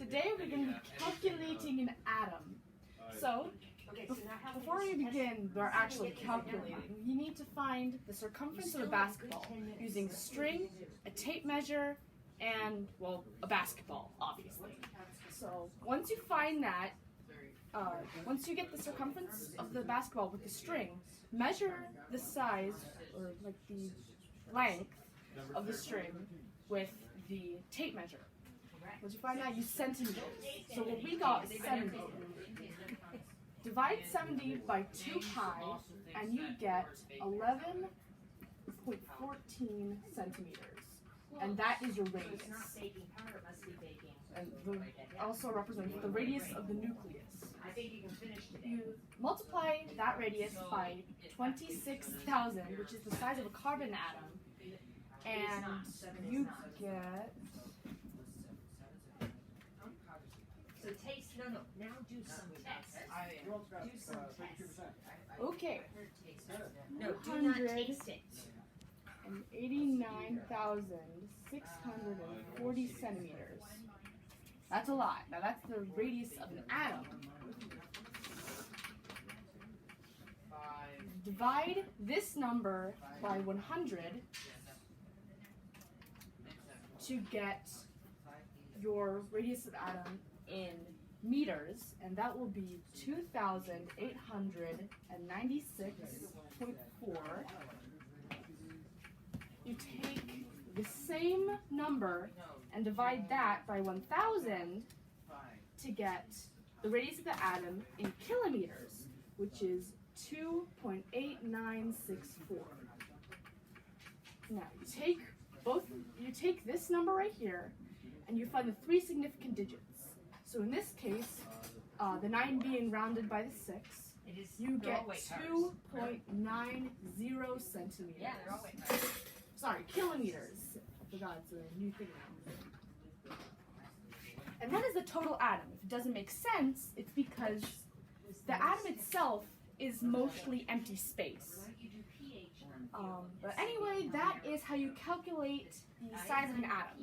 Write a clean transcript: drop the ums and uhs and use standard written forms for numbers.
Today we're going to be calculating an atom. So, before we begin our actual calculating, you need to find the circumference of a basketball using string, a tape measure, and, well, a basketball, obviously. So, once you find that, once you get the circumference of the basketball with the string, measure the size, or like the length of the string with the tape measure. Once you find out, use centimeters. So what we got is 70. Divide 70 by 2 pi, and you get 11.14 centimeters. And that is your radius. And also represents the radius of the nucleus. You multiply that radius by 26,000, which is the size of a carbon atom, and you get... So taste, no, now do some tests. Do some tests. Okay. No, do not taste it. 89,640 centimeters. That's a lot. Now that's the radius of an atom. Divide this number by 100 to get your radius of atom in meters, and that will be 2,896.4. You take the same number and divide that by 1,000 to get the radius of the atom in kilometers, which is 2.8964. Now you take this number right here and you find the 3 significant digits. So in this case, the 9 being rounded by the 6, you get 2.90 centimeters. Yeah, they're all weight. Sorry, kilometers. I forgot it's a new thing now. And what is the total atom? If it doesn't make sense, it's because the atom itself is mostly empty space. But anyway, that is how you calculate the size of an atom.